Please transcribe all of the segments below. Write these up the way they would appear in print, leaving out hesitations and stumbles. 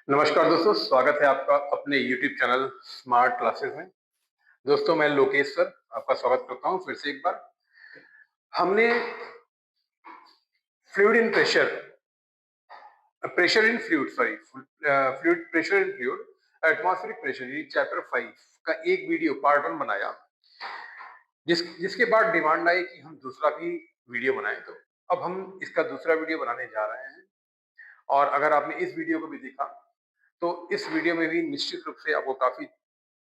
नमस्कार दोस्तों, स्वागत है आपका अपने YouTube चैनल स्मार्ट क्लासेस में। दोस्तों, मैं लोकेश सर आपका स्वागत करता हूं फिर से एक बार। हमने fluid in pressure pressure in fluid sorry fluid pressure in fluid atmospheric pressure ये चैप्टर 5 का एक वीडियो पार्ट 1 बनाया, जिसके बाद डिमांड आई कि हम दूसरा भी वीडियो बनाएं। तो अब हम इसका दूसरा वीडियो बनाने जा रहे हैं। और अगर आपने इस वीडियो को भी देखा तो इस वीडियो में भी निश्चित रूप से आपको काफी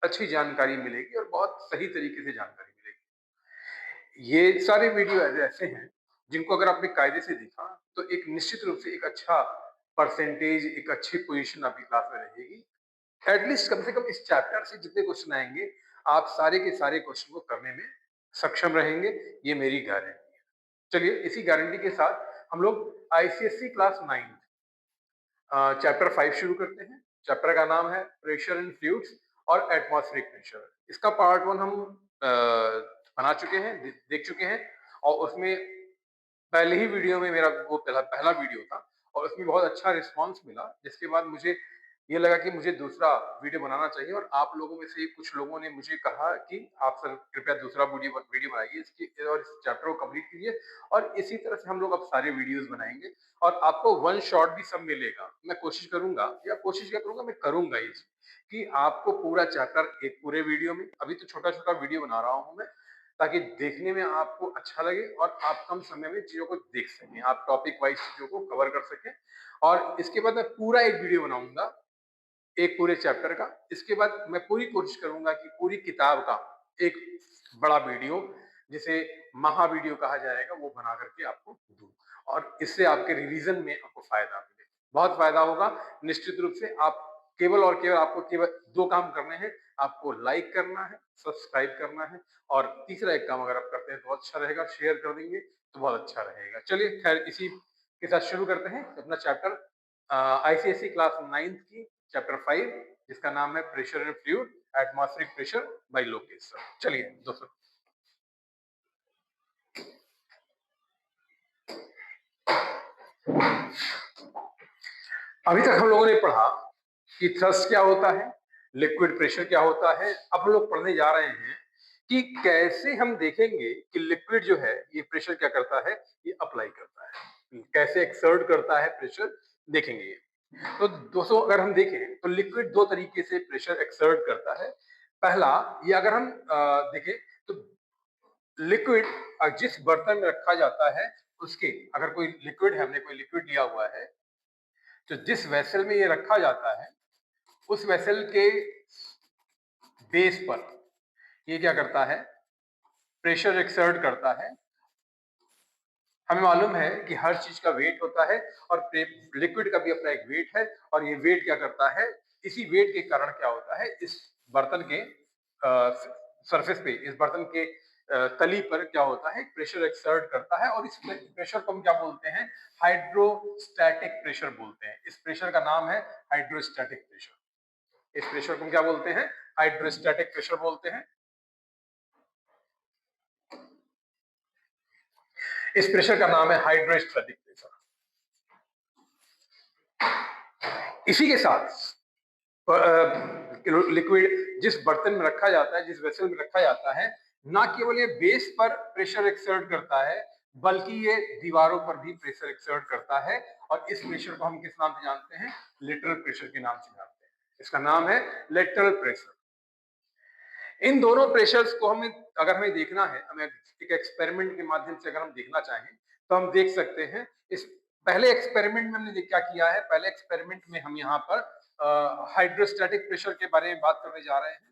अच्छी जानकारी मिलेगी और बहुत सही तरीके से जानकारी मिलेगी। ये सारे वीडियो ऐसे हैं जिनको अगर आपने कायदे से देखा तो एक निश्चित रूप से एक अच्छा परसेंटेज, एक अच्छी पोजीशन आपकी क्लास में रहेगी। एटलीस्ट कम से कम इस चैप्टर से जितने क्वेश्चन आएंगे आप सारे के सारे क्वेश्चन को करने में सक्षम रहेंगे, ये मेरी गारंटी है। चलिए इसी गारंटी के साथ हम लोग आईसीएससी क्लास 9 चैप्टर 5 शुरू करते हैं। चैप्टर का नाम है प्रेशर इन फ्लूइड्स और एटमॉस्फेरिक प्रेशर। इसका पार्ट 1 हम बना चुके हैं, देख चुके हैं। और उसमें पहले ही वीडियो में मेरा वो पहला वीडियो था और उसमें बहुत अच्छा रिस्पांस मिला, जिसके बाद मुझे ये लगा कि मुझे दूसरा वीडियो बनाना चाहिए। और आप लोगों में से कुछ लोगों ने मुझे कहा कि आप सर कृपया दूसरा वीडियो बनाइए इसकी और इस चैप्टर को कंप्लीट कीजिए। और इसी तरह से हम लोग अब सारे वीडियोस बनाएंगे और आपको वन शॉट भी सब मिलेगा। मैं कोशिश करूंगा, या कोशिश क्या करूंगा, मैं करूंगा ये कि आपको पूरा चैप्टर एक पूरे वीडियो में, अभी तो छोटा छोटा वीडियो बना रहा हूं मैं, ताकि देखने में आपको अच्छा लगे और आप कम समय में चीजों को देख सकें, आप टॉपिक वाइज चीजों को कवर कर सकें। और इसके बाद मैं पूरा एक वीडियो बनाऊंगा एक पूरे चैप्टर का। इसके बाद मैं पूरी कोशिश करूंगा कि पूरी किताब का एक बड़ा वीडियो, जिसे महा वीडियो कहा जाएगा, वो बना करके आपको दूं और इससे आपके रिवीजन में आपको फायदा मिले, बहुत फायदा होगा निश्चित रूप से। आप केवल और केवल आपको केवल दो काम करने हैं, आपको लाइक करना है, सब्सक्राइब करना है, और तीसरा एक काम अगर आप करते हैं तो अच्छा रहेगा, शेयर कर देंगे तो बहुत अच्छा रहेगा। चलिए खैर, इसी के साथ शुरू करते हैं अपना चैप्टर आईसीएससी क्लास 9 की चैप्टर 5, जिसका नाम है pressure in fluid atmospheric pressure by Lokesh sir. चलिए दोस्तों, अभी तक हम लोगों ने पढ़ा कि थ्रस्ट क्या होता है, लिक्विड प्रेशर क्या होता है। अब हम लोग पढ़ने जा रहे हैं कि कैसे हम देखेंगे कि लिक्विड जो है ये प्रेशर क्या करता है, ये अप्लाई करता है, कैसे एक्सर्ट करता है प्रेशर, देखेंगे ये। तो दोस्तों, अगर हम देखें तो लिक्विड दो तरीके से प्रेशर एक्सर्ट करता है। पहला, ये अगर हम देखें तो लिक्विड जिस बर्तन में रखा जाता है उसके, अगर कोई लिक्विड है, हमने कोई लिक्विड लिया हुआ है, तो जिस वेसल में ये रखा जाता है उस वेसल के बेस पर ये क्या करता है, प्रेशर एक्सर्ट करता है। हमें मालूम है कि हर चीज का वेट होता है और लिक्विड का भी अपना एक वेट है। और ये वेट क्या करता है, इसी वेट के कारण क्या होता है, इस बर्तन के सरफेस पे, इस बर्तन के तली पर क्या होता है, प्रेशर एक्सर्ट करता है। और इस प्रेशर को हम क्या बोलते हैं, हाइड्रोस्टैटिक प्रेशर बोलते हैं। इस प्रेशर का नाम है हाइड्रोस्टैटिक प्रेशर। इस प्रेशर को हम क्या बोलते हैं, हाइड्रोस्टैटिक प्रेशर बोलते हैं। इस प्रेशर का नाम है हाइड्रोस्टैटिक प्रेशर। इसी के साथ लिक्विड जिस बर्तन में रखा जाता है, जिस वेसल में रखा जाता है, ना केवल ये बेस पर प्रेशर एक्सर्ट करता है, बल्कि ये दीवारों पर भी प्रेशर एक्सर्ट करता है। और इस प्रेशर को हम किस नाम से जानते हैं, लेटरल प्रेशर के नाम से जानते हैं। इसका नाम है लेटरल प्रेशर। इन दोनों प्रेशर्स को हमें, अगर हमें देखना है, हमें एक एक्सपेरिमेंट के माध्यम से अगर हम देखना चाहें तो हम देख सकते हैं। इस पहले एक्सपेरिमेंट में हमने क्या किया है, पहले एक्सपेरिमेंट में हम यहाँ पर हाइड्रोस्टैटिक प्रेशर के बारे में बात करने जा रहे हैं।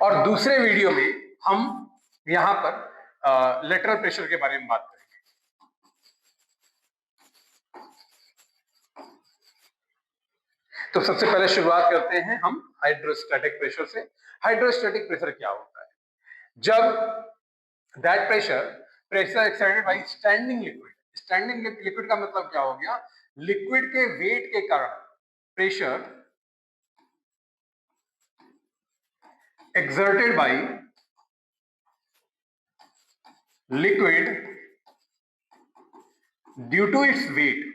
और दूसरे वीडियो में हम यहाँ पर लेटरल प्रेशर के बारे में बात करेंगे। तो सबसे पहले शुरुआत करते हैं हम हाइड्रोस्टैटिक प्रेशर से। हाइड्रोस्टैटिक प्रेशर क्या होता है, जब that pressure exerted by standing liquid. Standing liquid का मतलब क्या हो गया, लिक्विड के वेट के कारण pressure exerted by liquid due to its weight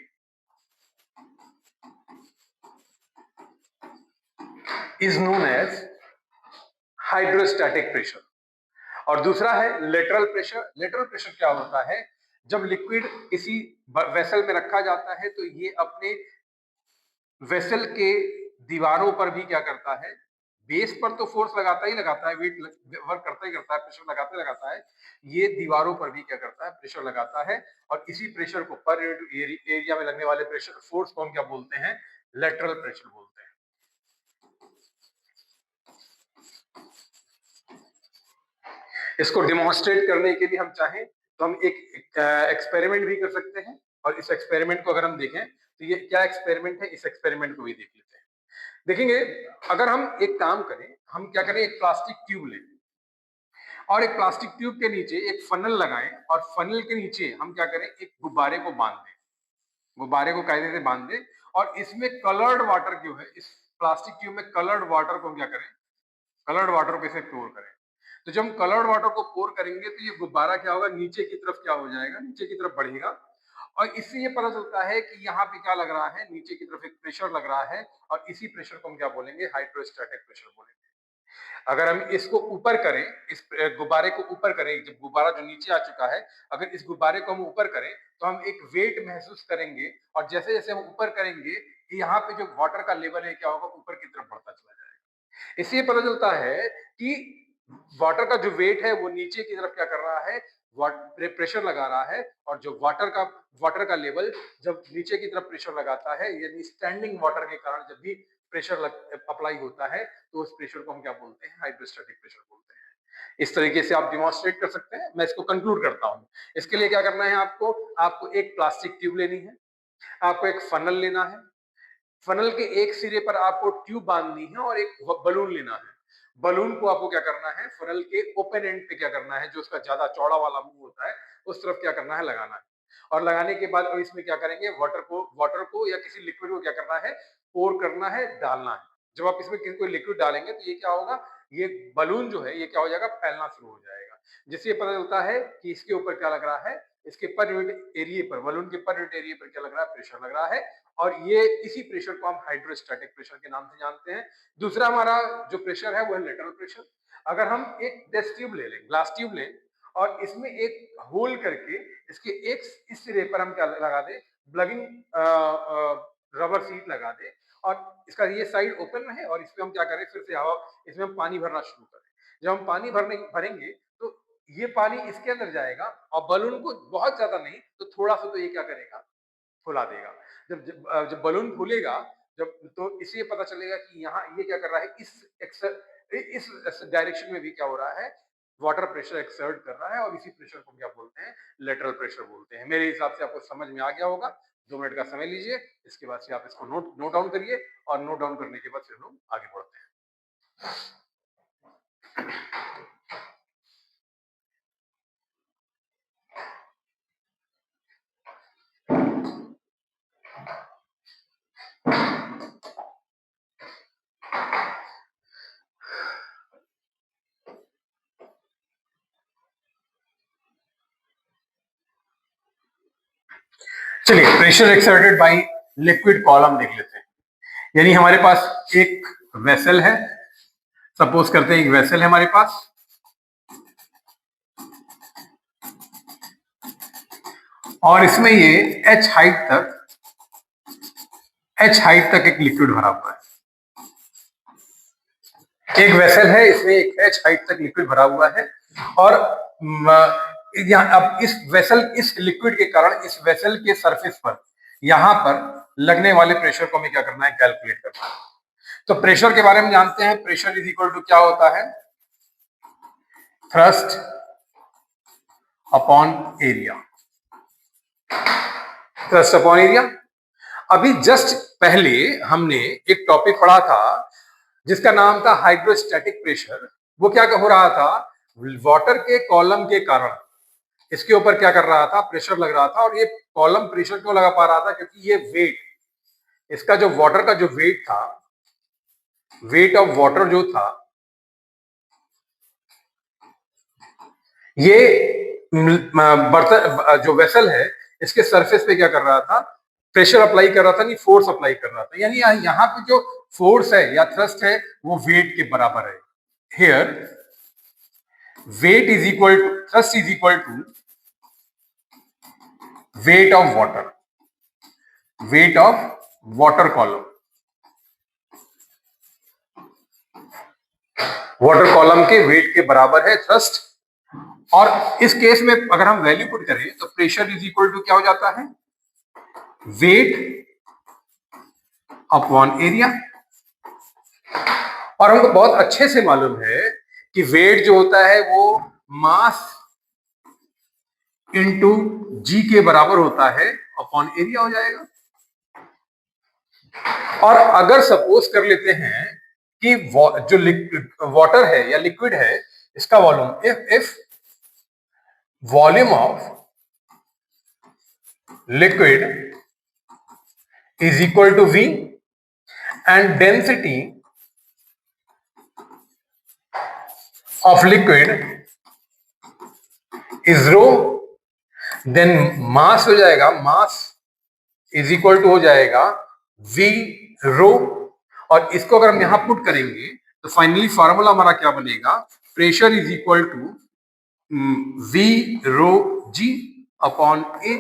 is known as hydrostatic pressure. और दूसरा है लेटरल प्रेशर। लेटरल प्रेशर क्या होता है? जब लिक्विड किसी वेसल में रखा जाता है तो ये अपने वेसल के दीवारों पर भी क्या करता है? बेस पर तो फोर्स लगाता ही लगाता है, वेट वर्क करता ही करता है, प्रेशर लगाता ही लगाता है। ये दीवारों पर भी क्या करता है? प्रेशर लगाता है। और इसी प्रेशर को पर एरिया में लगने वाले प्रेशर फोर्स को हम क्या बोलते हैं? लेटरल प्रेशर बोलते हैं। इसको डिमॉन्स्ट्रेट करने के लिए हम चाहें तो हम एक एक्सपेरिमेंट भी कर सकते हैं। और इस एक्सपेरिमेंट को अगर हम देखें तो ये क्या एक्सपेरिमेंट है, इस एक्सपेरिमेंट को भी देख लेते हैं। देखेंगे, अगर हम एक काम करें, हम क्या करें, एक प्लास्टिक ट्यूब लें और एक प्लास्टिक ट्यूब के नीचे एक फनल लगाएं और फनल के नीचे हम क्या करें, एक गुब्बारे को बांध दें। गुब्बारे को कायदे से बांध दें और इसमें कलर्ड वाटर जो है, इस प्लास्टिक ट्यूब में कलर्ड वाटर को हम क्या करें, कलर्ड वाटर को इसे पोर करें। तो जब हम कलर्ड वाटर को पोर करेंगे तो ये गुब्बारा क्या होगा, नीचे की तरफ क्या हो जाएगा, नीचे की तरफ बढ़ेगा। और इससे ये पता चलता है कि यहाँ पे क्या लग रहा है, नीचे की तरफ एक प्रेशर लग रहा है और इसी प्रेशर को हम क्या बोलेंगे, हाइड्रोस्टैटिक प्रेशर बोलेंगे। अगर हम इसको ऊपर करें, इस गुब्बारे को ऊपर करें, जब गुब्बारा जो नीचे आ चुका है, अगर इस गुब्बारे को हम ऊपर करें तो हम एक वेट महसूस करेंगे। और जैसे जैसे हम ऊपर करेंगे, यहाँ पे जो वाटर का लेवल है क्या होगा, ऊपर की तरफ बढ़ता चला जाएगा। इससे पता चलता है कि वाटर का जो वेट है वो नीचे की तरफ क्या कर रहा है, प्रेशर लगा रहा है। और जो वाटर का लेवल जब नीचे की तरफ प्रेशर लगाता है, यानी स्टैंडिंग वाटर के कारण जब भी प्रेशर अप्लाई होता है तो उस प्रेशर को हम क्या बोलते हैं, हाइड्रोस्टैटिक प्रेशर बोलते हैं। इस तरीके से आप डिमॉन्स्ट्रेट कर सकते हैं। मैं इसको कंक्लूड करता हूं। इसके लिए क्या करना है, आपको आपको एक प्लास्टिक ट्यूब लेनी है, आपको एक फनल लेना है, फनल के एक सिरे पर आपको ट्यूब बांधनी है और एक बलून लेना है। बलून को आपको क्या करना है, फनल के ओपन एंड पे क्या करना है, जो उसका ज्यादा चौड़ा वाला मुंह होता है, उस तरफ क्या करना है, लगाना है। और लगाने के बाद अब इसमें क्या करेंगे, वाटर को या किसी लिक्विड को क्या करना है, पोर करना है, डालना है। जब आप इसमें कोई लिक्विड डालेंगे तो ये क्या होगा, ये बलून जो है ये क्या हो जाएगा, फैलना शुरू हो जाएगा। जिससे ये पता चलता है कि इसके ऊपर क्या लग रहा है, इसके पर यूनिट एरिया पर, बलून के पर यूनिट एरिया पर क्या लग रहा है, प्रेशर लग रहा है। और ये इसी प्रेशर को हम हाइड्रोस्टैटिक प्रेशर के नाम से जानते हैं। दूसरा हमारा जो प्रेशर है वो है लेटरल प्रेशर। अगर हम एक टेस्ट ट्यूब ले लें, ग्लास ट्यूब लें और इसमें एक होल करके इसके एक इस सिरे पर हम क्या लगा दें, ब्लगिंग रबर सीट लगा दें और इसका ये साइड ओपन रहे और इसमें हम क्या करें, फिर से हवा, इसमें हम पानी भरना शुरू करें। जब हम पानी भरेंगे तो ये पानी इसके अंदर जाएगा और बलून को बहुत ज्यादा नहीं तो थोड़ा सा तो ये क्या करेगा, फुला देगा। जब बलून फूलेगा, जब तो इससे पता चलेगा कि यहाँ ये क्या कर रहा है, इस डायरेक्शन में भी क्या हो रहा है, वाटर प्रेशर एक्सर्ट कर रहा है। और इसी प्रेशर को क्या बोलते हैं, लेटरल प्रेशर बोलते हैं। मेरे हिसाब से आपको समझ में आ गया होगा। 2 मिनट का समय लीजिए, इसके बाद से आप इसको नोट डाउन करिए और नोट डाउन करने के बाद फिर हम आगे बढ़ते हैं। चलिए, pressure exerted by liquid column देख लेते हैं। यानी हमारे पास एक वेसल है, सपोज करते हैं एक वेसल है हमारे पास, और इसमें ये h हाइट तक एक लिक्विड भरा हुआ है। एक वेसल है, इसमें एक h हाइट तक लिक्विड भरा हुआ है। और अब इस लिक्विड के कारण इस वेसल के सरफेस पर, यहां पर लगने वाले प्रेशर को हमें क्या करना है, कैलकुलेट करना है। तो प्रेशर के बारे में जानते हैं, प्रेशर इज इक्वल टू क्या होता है, thrust upon area. Thrust upon area. अभी जस्ट पहले हमने एक टॉपिक पढ़ा था जिसका नाम था हाइड्रोस्टैटिक प्रेशर। वो क्या हो रहा था, वाटर के कॉलम के कारण इसके ऊपर क्या कर रहा था, प्रेशर लग रहा था। और ये कॉलम प्रेशर क्यों लगा पा रहा था, क्योंकि ये वेट, इसका जो वाटर का जो वेट था, वेट ऑफ वाटर जो था, ये बर्तन जो वेसल है इसके सरफेस पे क्या कर रहा था, प्रेशर अप्लाई कर रहा था, नहीं फोर्स अप्लाई कर रहा था। यानी यहाँ पे जो फोर्स है या थ्रस्ट है वो वेट के बराबर है। Here weight is equal to thrust is equal to weight of water column। Water column के वेट के बराबर है थ्रस्ट। और इस केस में अगर हम वैल्यू पुट करें तो प्रेशर इज इक्वल टू क्या हो जाता है, वेट अपॉन एरिया। और हमको बहुत अच्छे से मालूम है कि वेट जो होता है वो मास इंटू जी के बराबर होता है, अपॉन एरिया हो जाएगा। और अगर सपोज कर लेते हैं कि जो वाटर है या लिक्विड है, इसका volume, if volume of liquid is equal to V and density of liquid is rho, then mass हो जाएगा, mass is equal to हो जाएगा V rho। और इसको अगर हम यहां पुट करेंगे तो फाइनली फॉर्मूला हमारा क्या बनेगा, pressure is equal to V rho G upon A।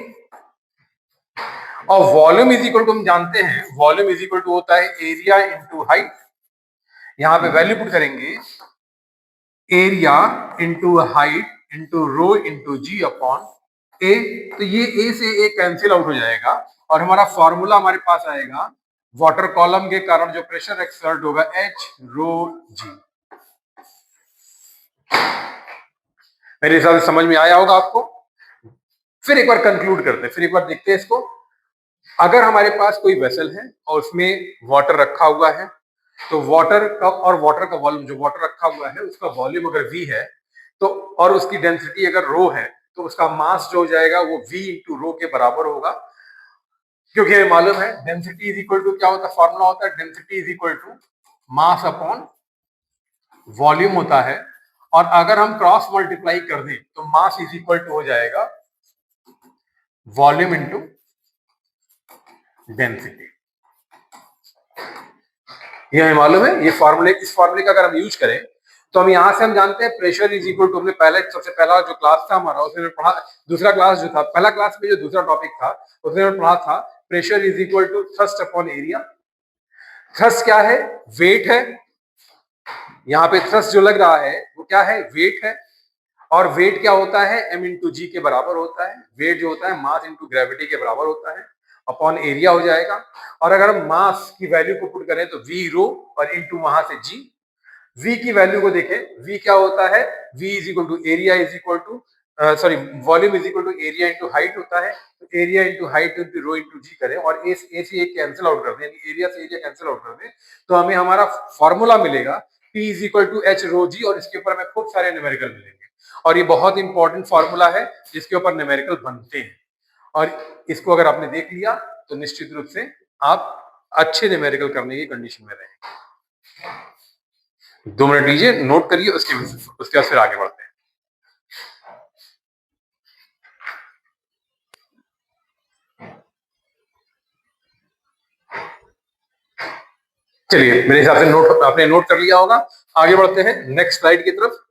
और वॉल्यूम इज इक्वल टू हम जानते हैं, वॉल्यूम इज इक्वल टू होता है एरिया इंटू हाइट। यहां पे वैल्यू पुट करेंगे, area into height into rho into g upon A. तो ये ए से ए कैंसिल आउट हो जाएगा और हमारा फॉर्मूला हमारे पास आएगा, वाटर कॉलम के कारण जो प्रेशर एक्सर्ट होगा एच रो जी। मेरे हिसाब से समझ में आया होगा आपको। फिर एक बार कंक्लूड करते हैं, फिर एक बार देखते हैं इसको। अगर हमारे पास कोई वेसल है और उसमें वाटर रखा हुआ है, तो वाटर का और वाटर का वॉल्यूम, जो वाटर रखा हुआ है उसका वॉल्यूम अगर V है तो, और उसकी डेंसिटी अगर रो है, तो उसका मास जो हो जाएगा वो V इंटू रो के बराबर होगा। क्योंकि हमें मालूम है डेंसिटी इज इक्वल टू क्या होता है, फॉर्मूला होता है density is equal to mass upon volume होता है। और अगर हम क्रॉस मल्टीप्लाई कर दें तो मास इज इक्वल टू हो जाएगा वॉल्यूम इंटू डेंसिटी। ये हमें मालूम है। ये फॉर्मूले, इस फॉर्मूले का अगर हम यूज करें तो हम यहां से हम जानते हैं प्रेशर इज इक्वल टू, हमने पहले सबसे पहला जो क्लास था हमारा उसमें पढ़ा, दूसरा क्लास जो था, पहला क्लास में जो दूसरा टॉपिक था उसमें पढ़ा था pressure is equal to thrust upon area. Thrust क्या है, वेट है। यहाँ पे थ्रस्ट जो लग रहा है वो क्या है, वेट है। और वेट क्या होता है, m इंटू जी के बराबर होता है। वेट जो होता है मास इंटू ग्रेविटी के बराबर होता है, अपॉन एरिया हो जाएगा। और अगर हम मास की वैल्यू को पुट करें तो V रो और इंटू वहां से G। V की वैल्यू को देखें, V क्या होता है, V is equal to area is equal to sorry volume is equal to area into height होता है। तो area into height into rho into g करें और ए से ए कैंसिल आउट कर दें, यानी एरिया से एरिया कैंसिल आउट कर दें, तो हमें हमारा फॉर्मूला मिलेगा P is equal to H rho g. और इसके ऊपर हमें खूब सारे न्यूमेरिकल मिलेंगे और ये बहुत इंपॉर्टेंट फॉर्मूला है जिसके ऊपर न्यूमेरिकल बनते हैं। और इसको अगर आपने देख लिया तो निश्चित रूप से आप अच्छे न्यूमेरिकल करने की कंडीशन में रहेंगे। 2 मिनट लीजिए, नोट करिए, उसके बाद फिर आगे बढ़ते हैं। चलिए, मेरे हिसाब से नोट आपने नोट कर लिया होगा। आगे बढ़ते हैं नेक्स्ट स्लाइड की तरफ।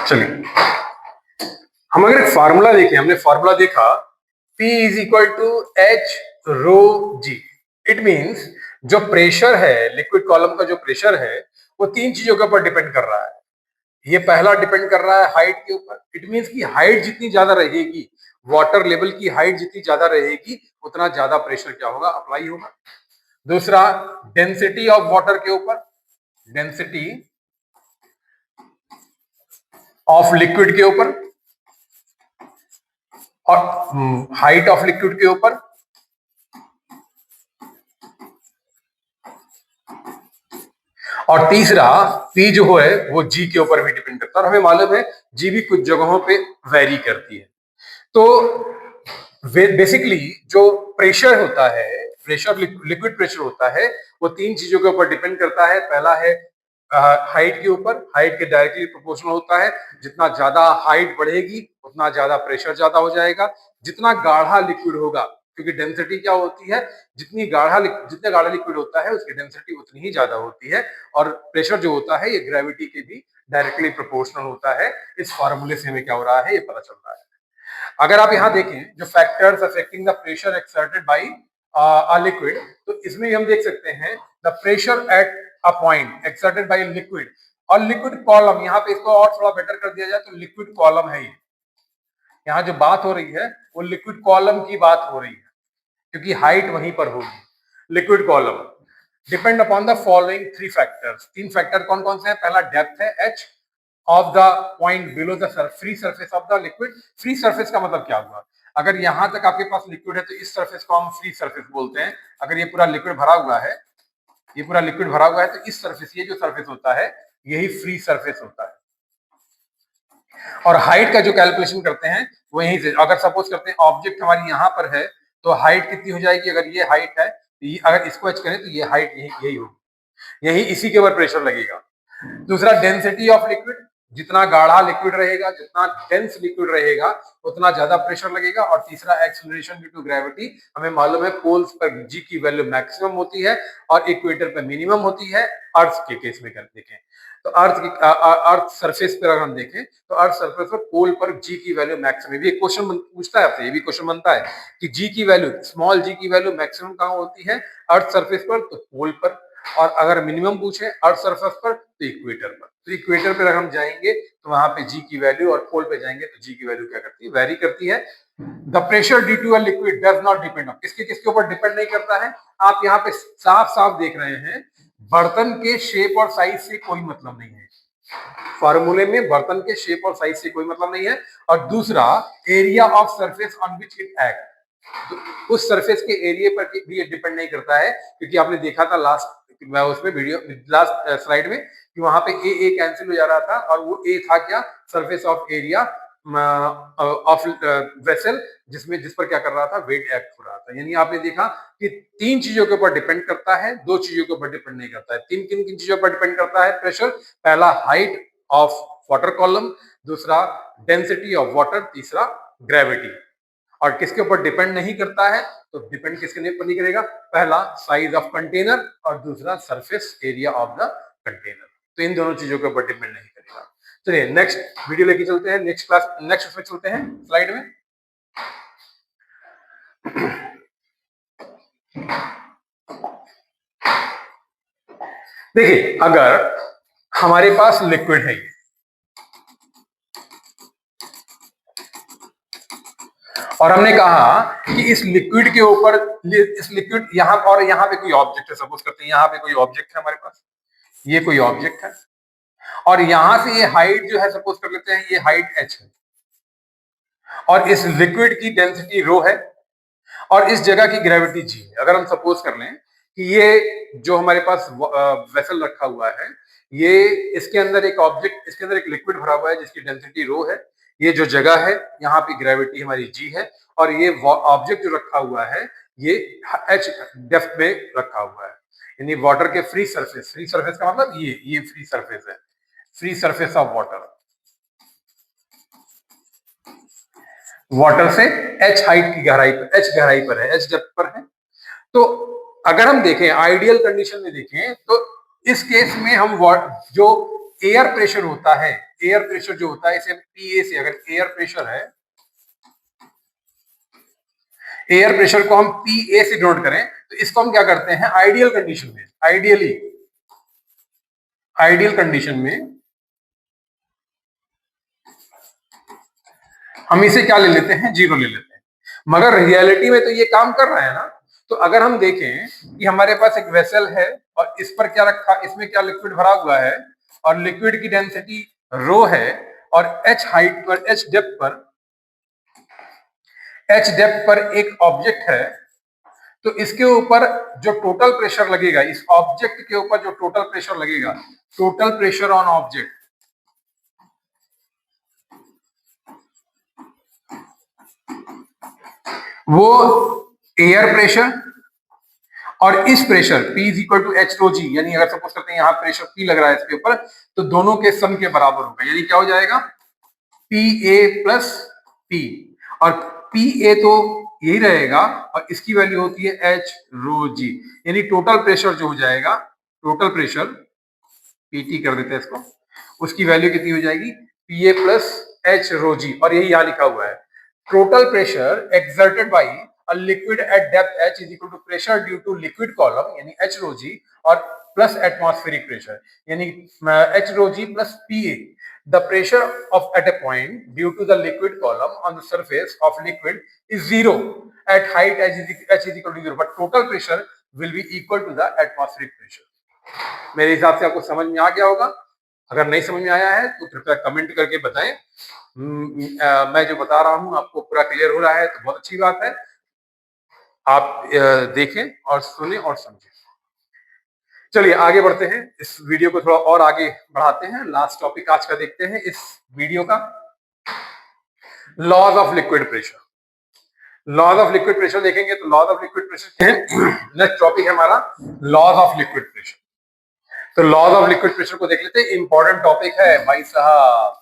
चलिए, हम अगर एक फार्मूला देखें, हमने फार्मूला देखा P is equal to H rho G. It means जो प्रेशर है, लिक्विड कॉलम का जो प्रेशर है वो 3 चीजों के ऊपर डिपेंड कर रहा है। ये पहला डिपेंड कर रहा है हाइट के ऊपर। इट मींस कि हाइट जितनी ज्यादा रहेगी, वाटर लेवल की हाइट जितनी ज्यादा रहेगी, उतना ज्यादा प्रेशर क्या होगा, अप्लाई होगा। दूसरा डेंसिटी ऑफ वाटर के ऊपर, डेंसिटी ऑफ लिक्विड के ऊपर और हाइट ऑफ लिक्विड के ऊपर। और तीसरा P जो है वो G के ऊपर भी डिपेंड करता है। और हमें मालूम है G भी कुछ जगहों पे वेरी करती है। तो बेसिकली जो प्रेशर होता है प्रेशर लिक्विड प्रेशर होता है वो तीन चीजों के ऊपर डिपेंड करता है। पहला है हाइट के ऊपर, हाइट के डायरेक्टली प्रोपोर्शनल होता है। जितना ज्यादा हाइट बढ़ेगी उतना ज्यादा प्रेशर ज्यादा हो जाएगा। जितना गाढ़ा लिक्विड होगा, क्योंकि डेंसिटी क्या होती है, जितने गाढ़ा लिक्विड होता है उसकी डेंसिटी उतनी ही ज्यादा होती है। और प्रेशर जो होता है ये ग्रेविटी के भी डायरेक्टली प्रोपोर्शनल होता है। इस फॉर्मूले से हमें क्या हो रहा है ये पता चल रहा है। अगर आप यहां देखें जो factors affecting the pressure exerted by a liquid, तो इसमें हम देख सकते हैं the pressure at a point exerted by liquid और लिक्विड कॉलम। यहां पे इसको और थोड़ा बेटर कर दिया जाए तो लिक्विड कॉलम है ये। यहां जो बात हो रही है वो लिक्विड कॉलम की बात हो रही है, क्योंकि हाइट वहीं पर होगी। Liquid column depend upon the following three factors. तीन फैक्टर कौन कौन से हैं? पहला डेप्थ है h of the point below the free surface of the liquid. Free surface का मतलब क्या हुआ? अगर यहां तक आपके पास लिक्विड है तो इस सरफेस को हम फ्री सरफेस बोलते हैं। अगर ये पूरा लिक्विड भरा हुआ है, ये पूरा लिक्विड भरा हुआ है तो इस सरफेस, ये जो सरफेस होता है यही फ्री सरफेस होता है। और हाइट का जो कैलकुलेशन करते हैं वो यहीं से, अगर सपोज करते हैं ऑब्जेक्ट हमारी यहां पर है तो हाइट कितनी हो जाएगी? अगर ये हाइट है तो अगर इसको एच करें तो ये हाइट यही होगी, यही इसी के ऊपर प्रेशर लगेगा। दूसरा डेंसिटी ऑफ लिक्विड, जितना गाढ़ा लिक्विड रहेगा, जितना डेंस लिक्विड रहेगा उतना ज्यादा प्रेशर लगेगा। और तीसरा एक्सेलरेशन ड्यू टू ग्रेविटी। हमें मालूम है पोल्स पर जी की वैल्यू मैक्सिमम होती है और इक्वेटर पर मिनिमम होती है। अर्थ के केस में कर देखें तो अर्थ सरफेस पर अगर हम देखें तो अर्थ सरफेस पर पोल पर जी की वैल्यू मैक्सिमम। ये क्वेश्चन पूछता है आपसे, ये भी क्वेश्चन बनता है कि जी की वैल्यू, स्मॉल जी की वैल्यू मैक्सिमम कहां होती है? अर्थ सरफेस पर, तो पोल पर। और अगर मिनिमम पूछे अर्थ सरफेस पर तो इक्वेटर पर। तो इक्वेटर पर अगर हम जाएंगे तो वहां पे जी की वैल्यू, और पोल पे जाएंगे तो जी की वैल्यू क्या करती है? वेरी करती है। The pressure due to a liquid does not depend on, किसके किसके ऊपर डिपेंड नहीं करता है? आप यहाँ पे साफ साफ देख रहे हैं बर्तन के शेप और साइज से कोई मतलब नहीं है। फॉर्मूले में बर्तन के शेप और साइज से कोई मतलब नहीं है। और दूसरा area of surface on which it act, तो उस सरफेस के एरिया पर भी डिपेंड नहीं करता है। क्योंकि आपने देखा था मैं उसमें वीडियो लास्ट स्लाइड में कि वहां पे ए कैंसिल हो जा रहा था और वो ए था क्या? Surface of area of vessel, जिस पर क्या कर रहा था? वेट एक्ट हो रहा था। यानी आपने देखा कि तीन चीजों के ऊपर डिपेंड करता है, दो चीजों के ऊपर डिपेंड नहीं करता है। किन किन चीजों पर डिपेंड करता है प्रेशर? पहला हाइट ऑफ वाटर कॉलम, दूसरा डेंसिटी ऑफ वाटर, तीसरा ग्रेविटी। और किसके ऊपर डिपेंड नहीं करता है? तो डिपेंड किसके ऊपर नहीं करेगा? पहला साइज ऑफ कंटेनर और दूसरा surface area of the container. तो इन दोनों चीजों के ऊपर डिपेंड नहीं करेगा। चलिए नेक्स्ट वीडियो लेके चलते हैं, नेक्स्ट क्लास, नेक्स्ट उसमें चलते हैं स्लाइड में। देखिए अगर हमारे पास लिक्विड है और हमने कहा कि इस लिक्विड के ऊपर, इस लिक्विड यहां और यहां पे कोई ऑब्जेक्ट है, सपोज करते हैं यहां पे कोई ऑब्जेक्ट है हमारे पास, ये कोई ऑब्जेक्ट है और यहां से ये हाइट जो है सपोज कर लेते हैं ये हाइट h है और इस लिक्विड की डेंसिटी रो है और इस जगह की ग्रेविटी जी है। अगर हम सपोज कर लें कि ये जो हमारे पास वेसल रखा हुआ है, ये इसके अंदर एक ऑब्जेक्ट, इसके अंदर एक लिक्विड भरा हुआ है जिसकी डेंसिटी रो है, ये जो जगह है यहाँ पे ग्रेविटी हमारी जी है और ये ऑब्जेक्ट जो रखा हुआ है ये h डेप्थ में रखा हुआ है। यानी वाटर के फ्री सरफेस, फ्री सरफेस का मतलब ये फ्री सरफेस है, free surface of water. Water से h हाइट की गहराई पर, h गहराई पर है, h डेप्थ पर है। तो अगर हम देखें आइडियल कंडीशन में देखें तो इस केस में हम जो एयर प्रेशर होता है, एयर प्रेशर जो होता है इसे पीए से, अगर एयर प्रेशर है, एयर प्रेशर को हम पीए से डिनोट करें तो इसको हम क्या करते हैं आइडियल कंडीशन में, आइडियल कंडीशन में हम इसे क्या ले लेते हैं? जीरो ले लेते हैं। मगर रियलिटी में तो ये काम कर रहा है ना। तो अगर हम देखें कि हमारे पास एक वेसल है और इस पर क्या रखा, इसमें क्या लिक्विड भरा हुआ है और लिक्विड की डेंसिटी रो है और h हाइट पर, h डेप्थ पर एक ऑब्जेक्ट है, तो इसके ऊपर जो टोटल प्रेशर लगेगा, इस ऑब्जेक्ट के ऊपर जो टोटल प्रेशर लगेगा, टोटल प्रेशर ऑन ऑब्जेक्ट, वो एयर प्रेशर और इस pressure P is equal to H rho g, यानी अगर सपोज करते हैं यहाँ प्रेशर P लग रहा है इसके ऊपर, तो दोनों के सम के बराबर होगा, यानी क्या हो जाएगा पी ए प्लस पी, और पी ए तो यही रहेगा और इसकी वैल्यू होती है एच रो जी, यानी टोटल प्रेशर जो हो जाएगा, टोटल प्रेशर पीटी कर देते हैं इसको, उसकी वैल्यू कितनी हो जाएगी P A plus H rho g, और यही यहां लिखा हुआ है total pressure exerted by a liquid at depth h is equal to pressure due to liquid column यानी h rho g और plus atmospheric pressure यानी h rho g plus pa. The pressure of at a point due to the liquid column on the surface of liquid is zero at height h is equal to zero, but total pressure will be equal to the atmospheric pressure. मेरे हिसाब से आपको समझ में आ गया होगा, अगर नहीं समझ में आया है तो कृपया कमेंट करके बताएं। मैं जो बता रहा हूं आपको पूरा क्लियर हो रहा है तो बहुत अच्छी बात है, आप देखें और सुने और समझें। चलिए आगे बढ़ते हैं, इस वीडियो को थोड़ा और आगे बढ़ाते हैं, लास्ट टॉपिक आज का देखते हैं इस वीडियो का, laws of liquid pressure. Laws of liquid pressure देखेंगे तो लॉज ऑफ लिक्विड प्रेशर क्या है, नेक्स्ट टॉपिक है हमारा लॉज ऑफ लिक्विड प्रेशर। तो लॉज ऑफ लिक्विड प्रेशर को देख लेते हैं, इंपॉर्टेंट टॉपिक है भाई साहब,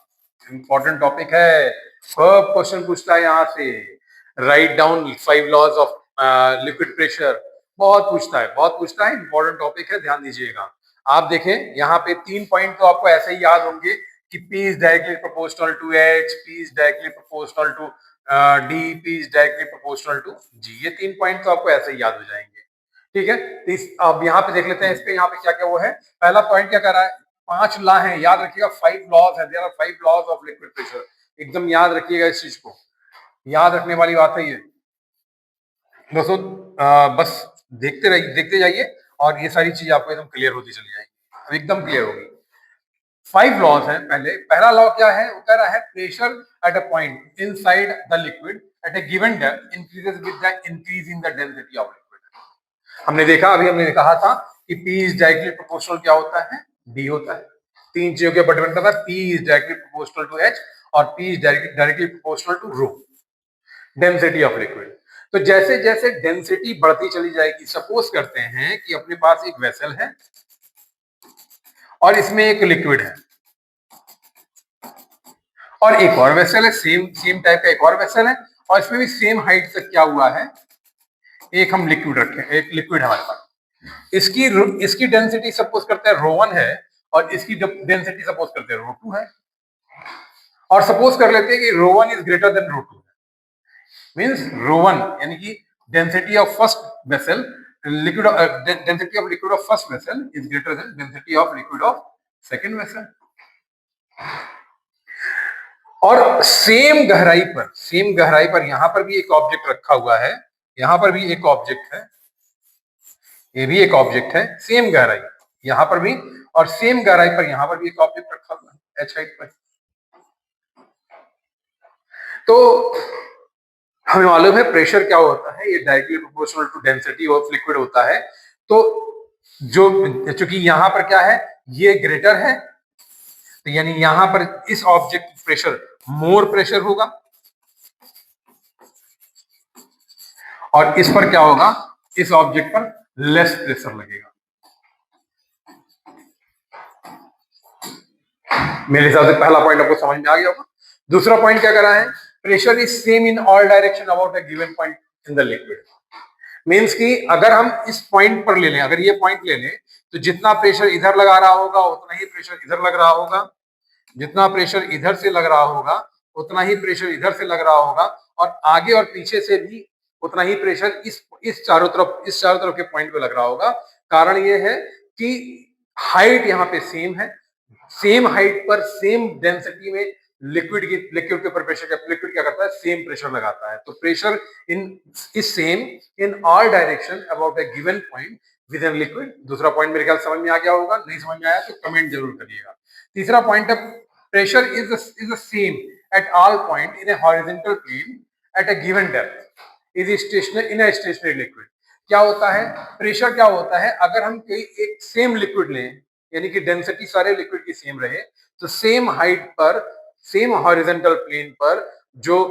इंपॉर्टेंट टॉपिक है, सब क्वेश्चन पूछता है यहाँ से, write down 5 laws of liquid pressure, बहुत पूछता है, बहुत पूछता है, इंपॉर्टेंट टॉपिक है, ध्यान दीजिएगा। आप देखें यहाँ पे 3 पॉइंट तो आपको ऐसे ही याद होंगे कि P is directly proportional to H, P is directly proportional to D, P is directly proportional to G, ये 3 पॉइंट तो आपको ऐसे ही याद हो जाएंगे, ठीक है। तो अब यहाँ पे देख लेते हैं, इस पे यहाँ पे क्या क्या वो है। पहला पॉइंट क्या कर रहा है, 5 लॉ है, याद रखिएगा 5 लॉज है, there are 5 laws of liquid pressure, एकदम याद रखिएगा इस चीज को, याद रखने वाली बात है ये दोस्तों। बस देखते रहिए, देखते जाइए और ये सारी चीज आपको एकदम क्लियर होती चली जाएगी, एकदम क्लियर होगी। 5 लॉज हैं, पहला लॉ क्या है, वो कह रहा है pressure at a point inside the liquid at a given depth increases with the increase in the density of liquid. हमने देखा, अभी हमने कहा था कि P इज डायरेक्टली प्रोपोर्शनल क्या होता है, D होता है, 3 चीजों के बट बनता था, P is directly proportional to H और P is directly proportional to rho, density of liquid. तो जैसे जैसे डेंसिटी बढ़ती चली जाएगी, सपोज करते हैं कि अपने पास एक वेसल है और इसमें एक लिक्विड है और एक और वेसल है, सेम टाइप का एक और वेसल है और इसमें भी सेम हाइट तक क्या हुआ है, एक हम लिक्विड रखें, एक लिक्विड हमारे पास, इसकी डेंसिटी सपोज करते हैं ρ1 है और इसकी डेंसिटी सपोज करते हैं ρ2 है, और सपोज कर लेते हैं कि ρ1 इज ग्रेटर देन ρ2, मींस ρ1 यानी कि density of first vessel liquid, density of liquid of first vessel is greater than density of liquid of second vessel. और सेम गहराई पर यहां पर भी एक ऑब्जेक्ट रखा हुआ है, यहां पर भी एक ऑब्जेक्ट है, ये भी एक ऑब्जेक्ट है, सेम गहराई यहां पर भी, और सेम गहराई पर यहां पर भी एक ऑब्जेक्ट रखा हुआ है एच हाइट पर। तो हमें मालूम है प्रेशर क्या होता है, ये directly proportional to density of liquid होता है। तो जो चूंकि यहां पर क्या है, ये ग्रेटर है, तो यानी यहां पर इस ऑब्जेक्ट प्रेशर मोर प्रेशर होगा और इस पर क्या होगा, इस ऑब्जेक्ट पर लेस प्रेशर लगेगा। मेरे हिसाब से पहला पॉइंट आपको समझ में आ गया होगा। दूसरा पॉइंट क्या कर रहा है, pressure is same in all direction about a given point in the liquid, means कि अगर हम इस पॉइंट पर ले लें, अगर ये पॉइंट ले लें तो जितना प्रेशर इधर लगा रहा होगा उतना ही प्रेशर इधर लग रहा होगा, जितना प्रेशर इधर से लग रहा होगा उतना ही प्रेशर इधर से लग रहा होगा, और आगे और पीछे से भी उतना ही प्रेशर इस चारों तरफ के पॉइंट पे लग रहा होगा। कारण ये है कि हाइट यहाँ पे सेम है, सेम हाइट पर सेम डेंसिटी में लिक्विड के ऊपर प्रेशर, लिक्विड क्या करता है, सेम प्रेशर लगाता है। तो pressure is same in all direction about a given point with in liquid. दूसरा पॉइंट मेरे ख्याल समझ में आ गया होगा, नहीं समझ में आया तो कमेंट जरूर करिएगा। तीसरा पॉइंट है pressure is the same at all point in a horizontal plane at a given depth is stationary in a stationary liquid. क्या होता है, प्रेशर क्या होता है, अगर हम कोई एक सेम लिक्विड लें, यानी कि डेंसिटी सारे लिक्विड की सेम रहे, तो सेम हाइट पर, सेम हॉरिजॉन्टल प्लेन पर, जो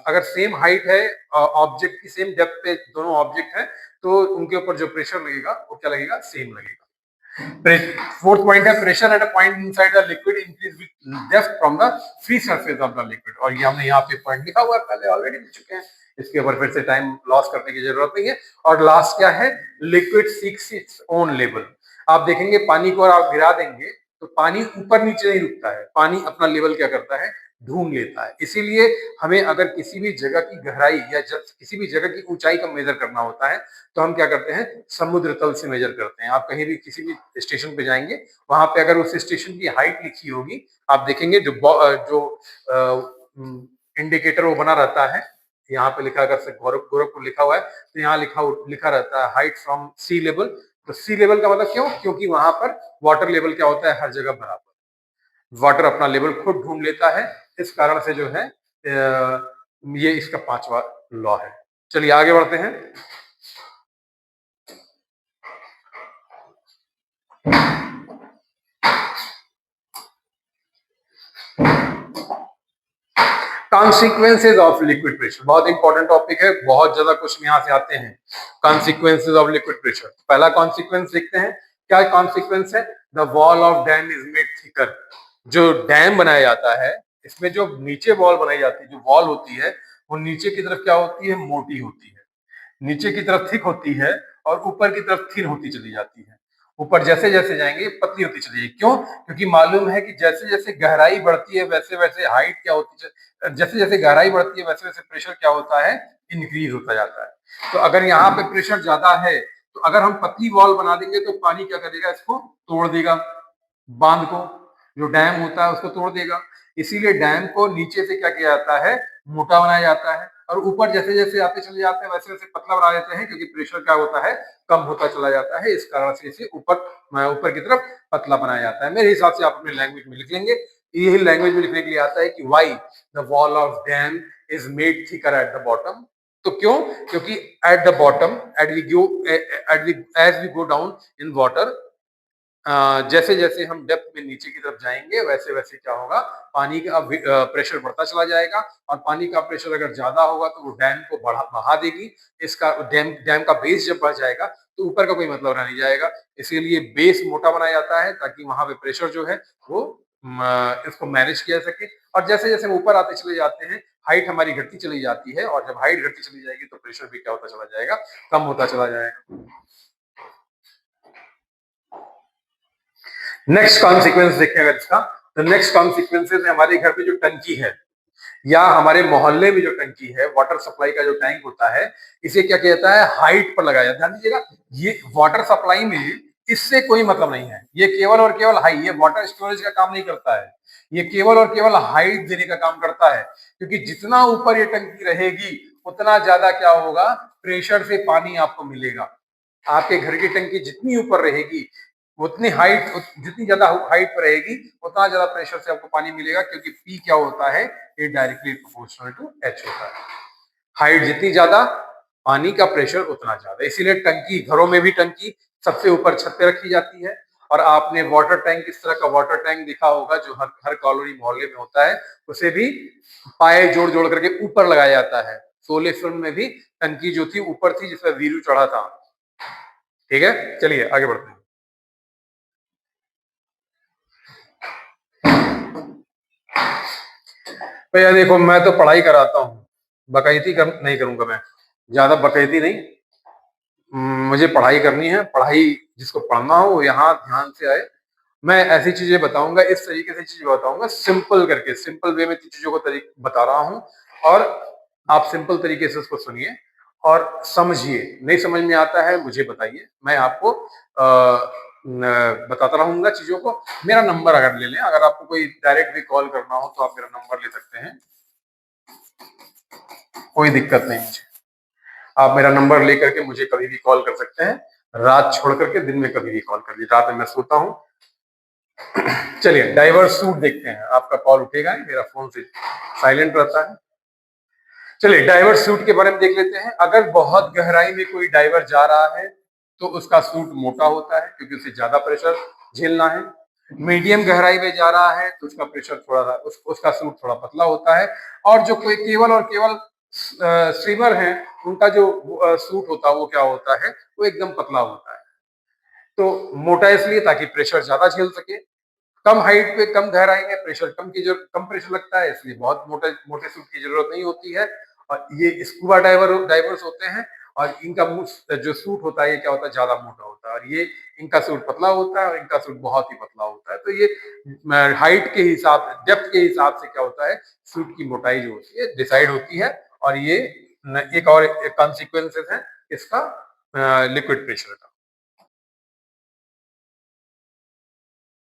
अगर सेम हाइट है ऑब्जेक्ट की, सेम डेप्थ पे दोनों ऑब्जेक्ट है, तो उनके ऊपर जो प्रेशर लगेगा वो क्या लगेगा, सेम लगेगा। फोर्थ पॉइंट है pressure at a point inside the liquid increase with depth from the free surface of the liquid. और ये हमने यहाँ पे पॉइंट लिखा हुआ है, पहले ऑलरेडी लिख चुके हैं, इसके ऊपर फिर से टाइम लॉस करने की जरूरत नहीं है। और लास्ट क्या है, liquid seeks its own level. आप देखेंगे पानी को और आप गिरा देंगे तो पानी ऊपर नीचे नहीं रुकता है, पानी अपना लेवल क्या करता है, ढूंढ लेता है। इसीलिए हमें अगर किसी भी जगह की गहराई या किसी भी जगह की ऊंचाई का मेजर करना होता है तो हम क्या करते हैं, समुद्र तल से मेजर करते हैं। आप कहीं भी किसी भी स्टेशन पे जाएंगे, वहां पे अगर उस स्टेशन की हाइट लिखी होगी, आप देखेंगे जो इंडिकेटर वो बना रहता है, यहाँ पे लिखा, अगर गोरखपुर लिखा हुआ है तो यहाँ लिखा रहता है हाइट फ्रॉम सी लेवल। तो सी लेवल का मतलब क्यों, क्योंकि वहां पर वाटर लेवल क्या होता है, हर जगह बराबर, वाटर अपना लेवल खुद ढूंढ लेता है। इस कारण से जो है ये इसका 5वां लॉ है। चलिए आगे बढ़ते हैं। कॉन्सिक्वेंसेज ऑफ लिक्विड प्रेशर बहुत इंपॉर्टेंट टॉपिक है, बहुत ज्यादा क्वेश्चन यहाँ से आते हैं। कॉन्सिक्वेंसेज ऑफ लिक्विड प्रेशर, पहला कॉन्सिक्वेंस देखते हैं। क्या कॉन्सिक्वेंस है, the wall of dam is made thicker. जो डैम बनाया जाता है, इसमें जो नीचे वॉल बनाई जाती है, जो वॉल होती है वो नीचे की तरफ क्या होती है, मोटी होती है, नीचे की तरफ थिक होती है और ऊपर की तरफ थिन होती चली जाती है। ऊपर जैसे जैसे जाएंगे पतली होती चली जाएगी। क्यों, क्योंकि मालूम है कि जैसे जैसे गहराई बढ़ती है वैसे वैसे हाइट क्या होती है, जैसे जैसे गहराई बढ़ती है वैसे वैसे प्रेशर क्या होता है, इंक्रीज होता जाता है। तो अगर यहाँ पे प्रेशर ज्यादा है तो अगर हम पतली वॉल बना देंगे तो पानी क्या करेगा, इसको तोड़ देगा, बांध को, जो डैम होता है उसको तोड़ देगा। इसीलिए डैम को नीचे से क्या किया जाता है, मोटा बनाया जाता है, और ऊपर जैसे जैसे आते चले जाते हैं वैसे वैसे पतला बना देते हैं, क्योंकि प्रेशर क्या होता है, कम होता चला जाता है। इस कारण से इसे ऊपर की तरफ पतला बनाया जाता है। मेरे हिसाब से आप अपने लैंग्वेज में लिख लेंगे, यही लैंग्वेज में लिखने के लिए आता है कि why the wall of dam is made thicker at the bottom. तो क्यों, क्योंकि at the bottom as we go down in water, जैसे जैसे हम डेप्थ में नीचे की तरफ जाएंगे वैसे वैसे क्या होगा, पानी का प्रेशर बढ़ता चला जाएगा। और पानी का प्रेशर अगर ज्यादा होगा तो वो डैम को बढ़ा देगी। इसका डैम का बेस जब बढ़ जाएगा तो ऊपर का कोई मतलब रह नहीं जाएगा। इसीलिए बेस मोटा बनाया जाता है ताकि वहां पे प्रेशर जो है वो इसको मैनेज किया जा सके। और जैसे जैसे हम ऊपर आते चले जाते हैं, हाइट हमारी घटती चली जाती है, और जब हाइट घटती चली जाएगी तो प्रेशर भी क्या होता चला जाएगा, कम होता चला जाएगा। नेक्स्ट कॉन्सिक्वेंस देखिए अगर इसका, तो नेक्स्ट कॉन्सिक्वेंसेस है हमारे घर पे जो टंकी है या हमारे मोहल्ले में जो टंकी है, वाटर सप्लाई का जो टैंक होता है, इसे क्या कहता है, हाइट पर लगाया। ध्यान दीजिएगा, ये वाटर सप्लाई में इससे कोई मतलब नहीं है, ये केवल और केवल हाई, ये वाटर स्टोरेज का काम नहीं करता है, ये केवल और केवल हाइट देने का काम करता है। क्योंकि जितना ऊपर ये टंकी रहेगी उतना ज्यादा क्या होगा, प्रेशर से पानी आपको मिलेगा। आपके घर की टंकी जितनी ऊपर रहेगी, उतनी हाइट, जितनी ज्यादा हाइट पर रहेगी उतना ज्यादा प्रेशर से आपको पानी मिलेगा। क्योंकि पी क्या होता है, ये डायरेक्टली प्रोपोर्शनल टू एच होता है। हाइट जितनी ज्यादा, पानी का प्रेशर उतना ज्यादा। इसीलिए टंकी, घरों में भी टंकी सबसे ऊपर छत पे रखी जाती है। और आपने वाटर टैंक, इस तरह का वाटर टैंक देखा होगा जो हर हर कॉलोनी मोहल्ले में होता है, उसे भी पाए जोड़ जोड़ करके ऊपर लगाया जाता है। शोले फिल्म में भी टंकी जो थी ऊपर थी, जिसमें वीरू चढ़ा था। ठीक है, चलिए आगे बढ़ते हैं। भैया देखो, मैं तो पढ़ाई कराता हूँ, बकैती नहीं करूंगा मैं, ज्यादा बकैती नहीं। मुझे पढ़ाई करनी है, पढ़ाई जिसको पढ़ना हो वो यहाँ ध्यान से आए। मैं ऐसी चीजें बताऊंगा, इस तरीके से चीजें बताऊंगा, सिंपल करके, सिंपल वे में चीजों को बता रहा हूँ। और आप सिंपल तरीके से उसको सुनिए और समझिए। नहीं समझ में आता है मुझे बताइए, मैं आपको बताता रहूंगा चीजों को। मेरा नंबर अगर ले लें, अगर आपको कोई डायरेक्ट भी कॉल करना हो तो आप मेरा नंबर ले सकते हैं, कोई दिक्कत नहीं मुझे। आप मेरा नंबर लेकर के मुझे कभी भी कॉल कर सकते हैं, रात छोड़ करके दिन में कभी भी कॉल कर लीजिए, रात में मैं सोता हूँ। चलिए डाइवर्स सूट देखते हैं, आपका कॉल उठेगा नहीं, मेरा फोन से साइलेंट रहता है। चलिए डाइवर्स सूट के बारे में देख लेते हैं। अगर बहुत गहराई में कोई डाइवर जा रहा है तो उसका सूट मोटा होता है, क्योंकि उसे ज्यादा प्रेशर झेलना है। मीडियम गहराई में जा रहा है तो उसका प्रेशर थोड़ा सा उसका सूट थोड़ा पतला होता है। और जो कोई केवल और केवल स्विमर हैं, उनका जो सूट होता है वो क्या होता है, वो एकदम पतला होता है। तो मोटा इसलिए ताकि प्रेशर ज़्यादा झेल सके। कम हाइट पे कम गहराई में प्रेशर कम प्रेशर लगता है, इसलिए बहुत मोटे सूट की जरूरत नहीं होती है। और ये स्कूबा डाइवर्स होते हैं, और इनका जो सूट होता है ये क्या होता है, ज्यादा मोटा होता है, और ये इनका सूट पतला होता है और इनका सूट बहुत ही पतला होता है। तो ये हाइट के हिसाब, डेप्थ के हिसाब से क्या होता है, सूट की मोटाई जो होती है डिसाइड होती है। और ये एक और कॉन्सिक्वेंसेस है इसका लिक्विड प्रेशर का।